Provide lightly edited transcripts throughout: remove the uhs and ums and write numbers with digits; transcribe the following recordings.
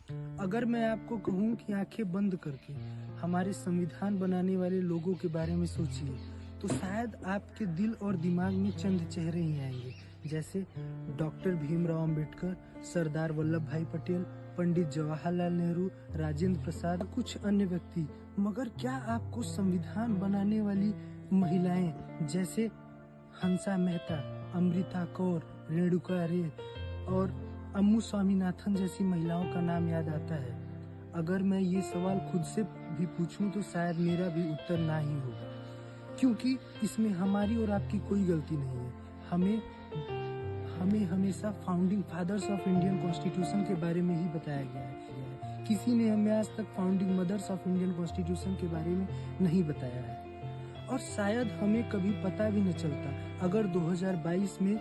अगर मैं आपको कहूं कि आंखें बंद करके हमारे संविधान बनाने वाले लोगों के बारे में सोचिए, तो शायद आपके दिल और दिमाग में चंद चेहरे ही आएंगे, जैसे डॉक्टर भीमराव अंबेडकर, सरदार वल्लभ भाई पटेल, पंडित जवाहरलाल नेहरू, राजेंद्र प्रसाद, कुछ अन्य व्यक्ति। मगर क्या आपको संविधान बनाने वाली महिलाएं जैसे हंसा मेहता, अमृता कौर, रेणुका रे और अम्मू स्वामीनाथन जैसी महिलाओं का नाम याद आता है? अगर मैं ये सवाल खुद से भी पूछूं तो शायद मेरा भी उत्तर ना ही होगा, क्योंकि इसमें हमारी और आपकी कोई गलती नहीं है। हमें हमेशा founding fathers of Indian constitution के बारे में ही बताया गया है। किसी ने हमें आज तक founding mothers of Indian constitution के बारे में नहीं बताया है, और शायद हमें कभी पता भी न चलता अगर 2022 में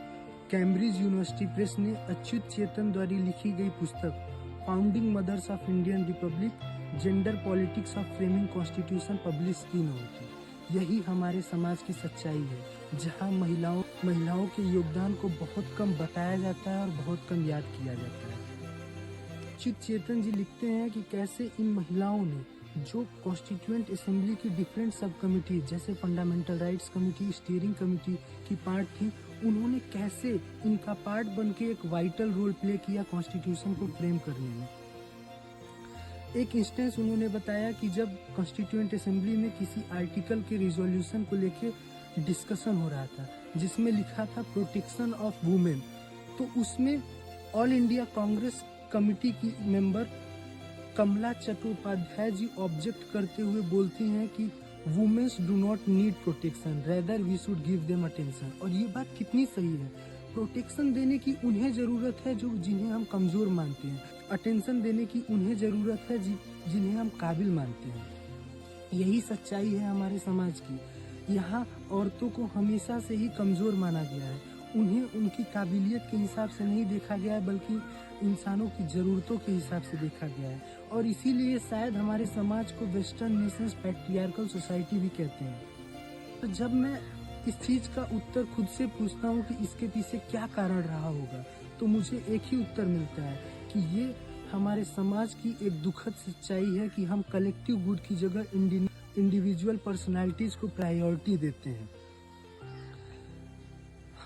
कैम्ब्रिज यूनिवर्सिटी प्रेस ने अच्युत चेतन द्वारा लिखी गई पुस्तक founding mothers of Indian republic gender politics of framing constitution publish की न होती। यही हमारे समाज की सच्चाई है, जहां महिलाओं के योगदान को बहुत कम बताया जाता है और बहुत कम याद किया जाता है। अच्युत चेतन जी लिखते हैं कि कैसे इन महिलाओं ने, जो कॉन्स्टिट्यूएंट असेंबली की डिफरेंट सब कमिटी जैसे fundamental rights committee, steering committee की पार्ट थी, उन्होंने कैसे इनका पार्ट बनके एक वाइटल रोल प्ले किया कॉन्स्टिट्यूशन को फ्रेम करने में। एक इंस्टेंस उन्होंने बताया कि जब कॉन्स्टिट्यूएंट असेंबली में किसी आर्टिकल के रिजोल्यूशन को लेके डिस्कशन हो रहा था, जिसमें लिखा था प्रोटेक्शन ऑफ वुमेन, तो उसमें ऑल इंडिया कांग्रेस कमेटी की मेंबर कमला चट्टोपाध्याय जी ऑब्जेक्ट करते हुए बोलती हैं कि womens do not need protection, rather we should give them attention. और ये बात कितनी सही है। प्रोटेक्शन देने की उन्हें जरूरत है जो जिन्हें हम कमजोर मानते हैं, अटेंशन देने की उन्हें जरूरत है जिन्हें हम काबिल मानते हैं। यही सच्चाई है हमारे समाज की। यहाँ औरतों को हमेशा से ही कमजोर माना गया है, उन्हें उनकी काबिलियत के हिसाब से नहीं देखा गया है, बल्कि इंसानों की जरूरतों के हिसाब से देखा गया है। और इसीलिए शायद हमारे समाज को वेस्टर्न नेशंस पैट्रियार्कल सोसाइटी भी कहते हैं। तो जब मैं इस चीज का उत्तर खुद से पूछता हूँ कि इसके पीछे क्या कारण रहा होगा, तो मुझे एक ही उत्तर मिलता है कि ये हमारे समाज की एक दुखद सच्चाई है कि हम कलेक्टिव गुड की जगह इंडिविजुअल पर्सनालिटीज को प्रायोरिटी देते हैं।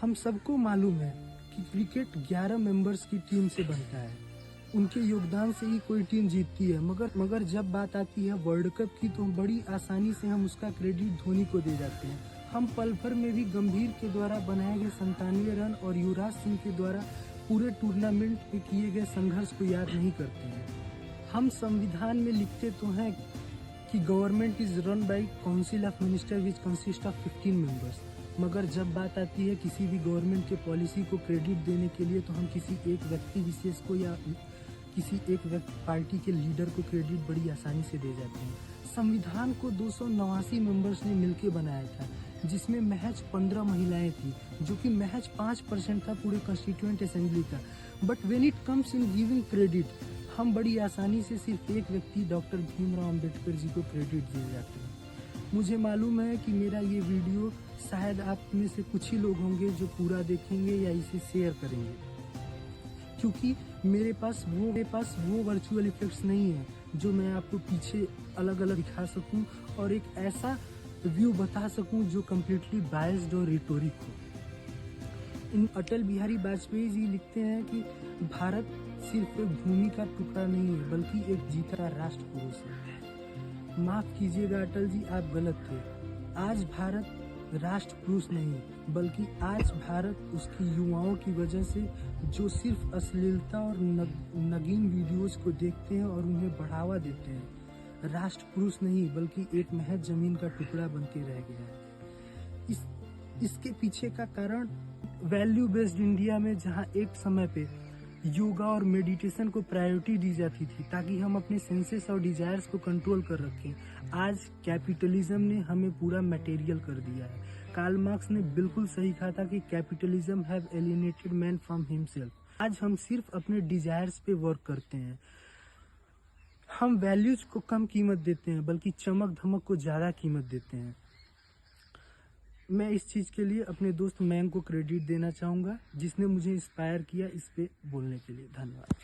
हम सबको मालूम है कि क्रिकेट 11 मेंबर्स की टीम से बनता है, उनके योगदान से ही कोई टीम जीतती है। मगर जब बात आती है वर्ल्ड कप की, तो बड़ी आसानी से हम उसका क्रेडिट धोनी को दे जाते हैं। हम पल भर में भी गंभीर के द्वारा बनाए गए 97 रन और युवराज सिंह के द्वारा पूरे टूर्नामेंट में किए गए संघर्ष को याद नहीं करते हैं। हम संविधान में लिखते तो हैं कि government is run by council of minister which consist of 15 members, मगर जब बात आती है किसी भी गवर्नमेंट के पॉलिसी को क्रेडिट देने के लिए, तो हम किसी एक व्यक्ति विशेष को या किसी एक पार्टी के लीडर को क्रेडिट बड़ी आसानी से दे जाते हैं। संविधान को 289 मेंबर्स ने मिलकर बनाया था, जिसमें महज 15 महिलाएं थी, जो कि महज 5% था पूरे कॉन्स्टिट्यूएंट असेंबली का। But when it comes in giving credit, हम बड़ी आसानी से सिर्फ एक व्यक्ति डॉक्टर भीमराव अंबेडकर जी को क्रेडिट दिए जाते हैं। मुझे मालूम है कि मेरा ये वीडियो शायद आप में से कुछ ही लोग होंगे जो पूरा देखेंगे या इसे शेयर करेंगे, क्योंकि मेरे पास वो वर्चुअल इफेक्ट्स नहीं है जो मैं आपको पीछे अलग अलग दिखा सकूं और एक ऐसा व्यू बता सकूं जो कम्प्लीटली बायस्ड और रिटोरिक हो। अटल बिहारी वाजपेयी जी लिखते हैं कि भारत सिर्फ एक भूमि का टुकड़ा नहीं है, बल्कि एक जीता राष्ट्र पुरुष है। माफ कीजिएगा अटल जी, आप गलत थे। आज भारत राष्ट्र पुरुष नहीं, बल्कि आज भारत उसकी युवाओं की वजह से, जो सिर्फ अश्लीलता और नगीन वीडियोस को देखते हैं और उन्हें बढ़ावा देते हैं, राष्ट्र पुरुष नहीं बल्कि एक महज जमीन का टुकड़ा बन के रह गया है। इसके पीछे का कारण वैल्यू बेस्ड इंडिया में, जहां एक समय पे योगा और मेडिटेशन को प्रायोरिटी दी जाती थी ताकि हम अपने सेंसेस और डिजायर्स को कंट्रोल कर रखें, आज कैपिटलिज्म ने हमें पूरा मटेरियल कर दिया है। कार्ल मार्क्स ने बिल्कुल सही कहा था कि capitalism have alienated man from himself. आज हम सिर्फ अपने डिजायर्स पे वर्क करते हैं। हम वैल्यूज को कम कीमत देते हैं, बल्कि चमक धमक को ज्यादा कीमत देते हैं। मैं इस चीज के लिए अपने दोस्त मैंग को क्रेडिट देना चाहूंगा, जिसने मुझे इंस्पायर किया इस पे बोलने के लिए। धन्यवाद।